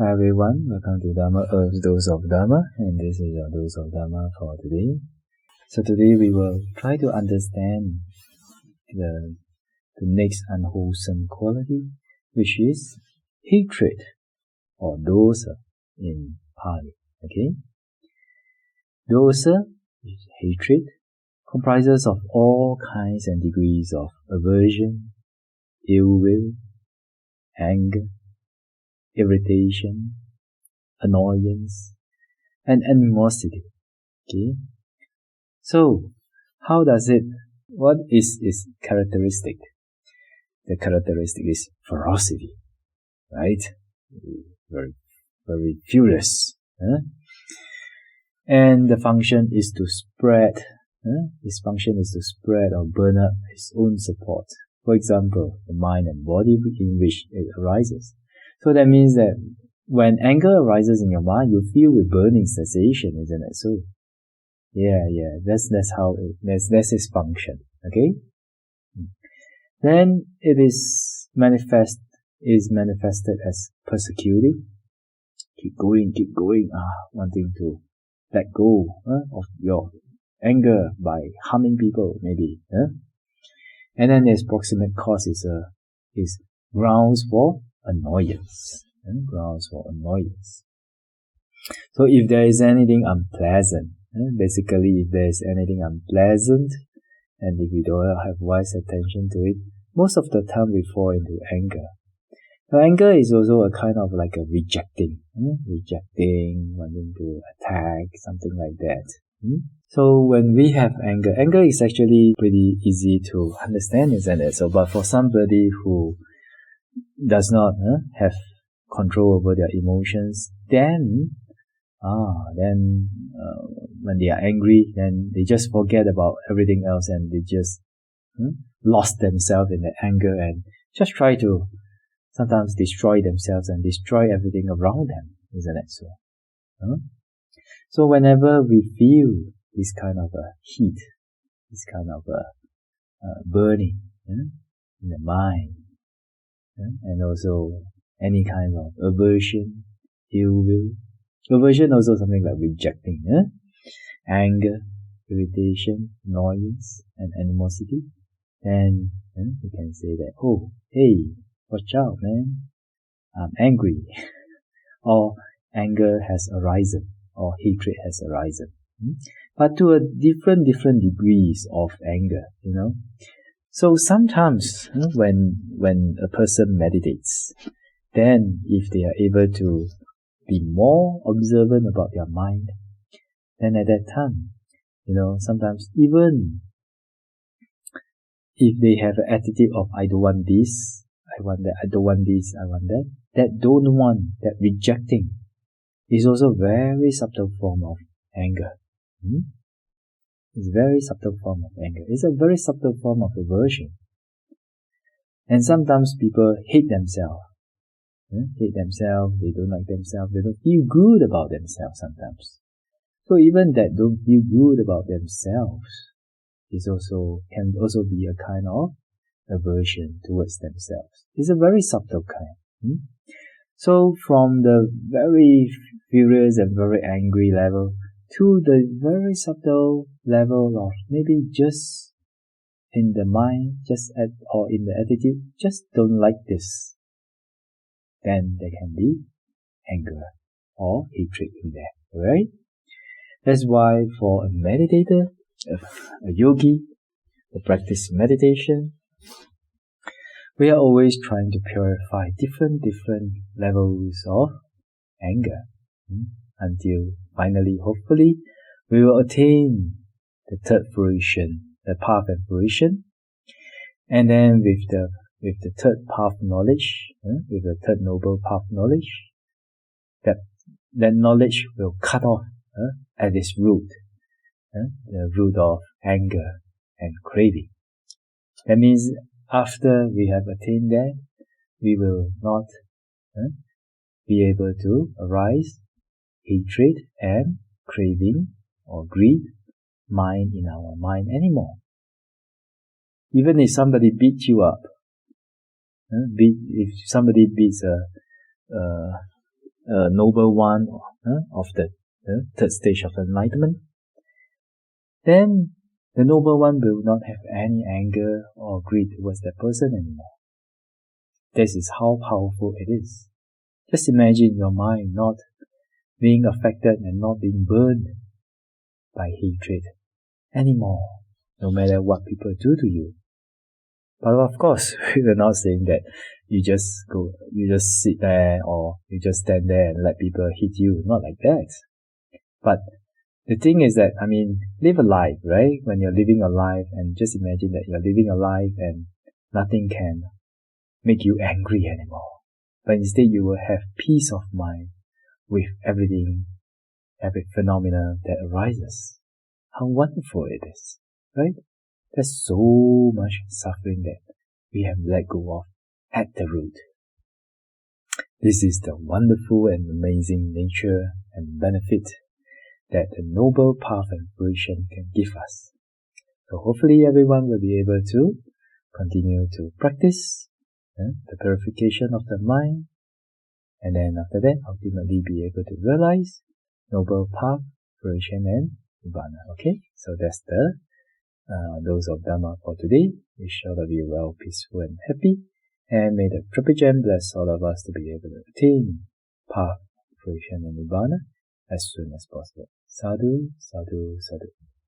Hi everyone, welcome to Dharma Earth's Dose of Dharma, and this is your Dose of Dharma for today. So today we will try to understand the next unwholesome quality, which is hatred, or dosa in Pali. Okay? Dosa, is hatred, comprises of all kinds and degrees of aversion, ill will, anger, irritation, annoyance, and animosity. Okay? So, what is its characteristic? The characteristic is ferocity, right? Very, very furious. And the function is to spread, its function is to spread or burn up its own support. For example, the mind and body in which it arises. So that means that when anger arises in your mind, you feel a burning sensation, isn't it so? Yeah, that's its function, okay? Then it is manifested as persecutive. Keep going, wanting to let go of your anger by harming people, maybe. And then its proximate cause is grounds for annoyance. So if there is anything unpleasant, basically if there is anything unpleasant, and if we don't have wise attention to it, most of the time we fall into anger. Now anger is also a kind of like a rejecting, wanting to attack, something like that. So when we have anger is actually pretty easy to understand, isn't it? So, but for somebody who does not have control over their emotions, then when they are angry, then they just forget about everything else and they just lost themselves in the anger and just try to sometimes destroy themselves and destroy everything around them, isn't it so? So whenever we feel this kind of a heat, this kind of a burning in the mind, and also any kind of aversion, ill will. Aversion also something like rejecting, anger, irritation, annoyance, and animosity. Then we can say that, oh, hey, watch out, man, I'm angry. Or anger has arisen, or hatred has arisen. But to a different degrees of anger, So sometimes when a person meditates, then if they are able to be more observant about their mind, then at that time, sometimes even if they have an attitude of I don't want this, I want that, I don't want this, I want that, that don't want, that rejecting is also a very subtle form of anger. It's a very subtle form of anger. It's a very subtle form of aversion. And sometimes people hate themselves. They don't like themselves, they don't feel good about themselves sometimes. So even that don't feel good about themselves can also be a kind of aversion towards themselves. It's a very subtle kind. So from the very furious and very angry level to the very subtle level of maybe just in the mind, or in the attitude, just don't like this, then there can be anger or hatred in there, right? That's why for a meditator, a yogi, who practice meditation, we are always trying to purify different levels of anger, until finally, hopefully, we will attain the third fruition, the path and fruition. And then with the third path knowledge, with the third noble path knowledge, that knowledge will cut off at its root, the root of anger and craving. That means after we have attained that, we will not be able to arise hatred and craving or greed in our mind anymore. Even if somebody beats you up, if somebody beats noble one of the third stage of enlightenment, then the noble one will not have any anger or greed towards that person anymore. This is how powerful it is. Just imagine your mind not being affected and not being burned by hatred anymore, no matter what people do to you. But of course, we are not saying that you just sit there or you just stand there and let people hit you. Not like that. But the thing is that, live a life, right? When you're living a life, and just imagine that you're living a life and nothing can make you angry anymore. But instead you will have peace of mind with everything, every phenomena that arises. How wonderful it is, right? There's so much suffering that we have let go of at the root. This is the wonderful and amazing nature and benefit that the noble path and fruition can give us. So hopefully everyone will be able to continue to practice the purification of the mind, and then after that ultimately be able to realize noble path, fruition and nibbana. Okay, so that's the dose of Dharma for today. Wish all of you well, peaceful and happy, and may the Triple Gem bless all of us to be able to attain path, fruition and nibbana as soon as possible. Sadhu, sadhu, sadhu.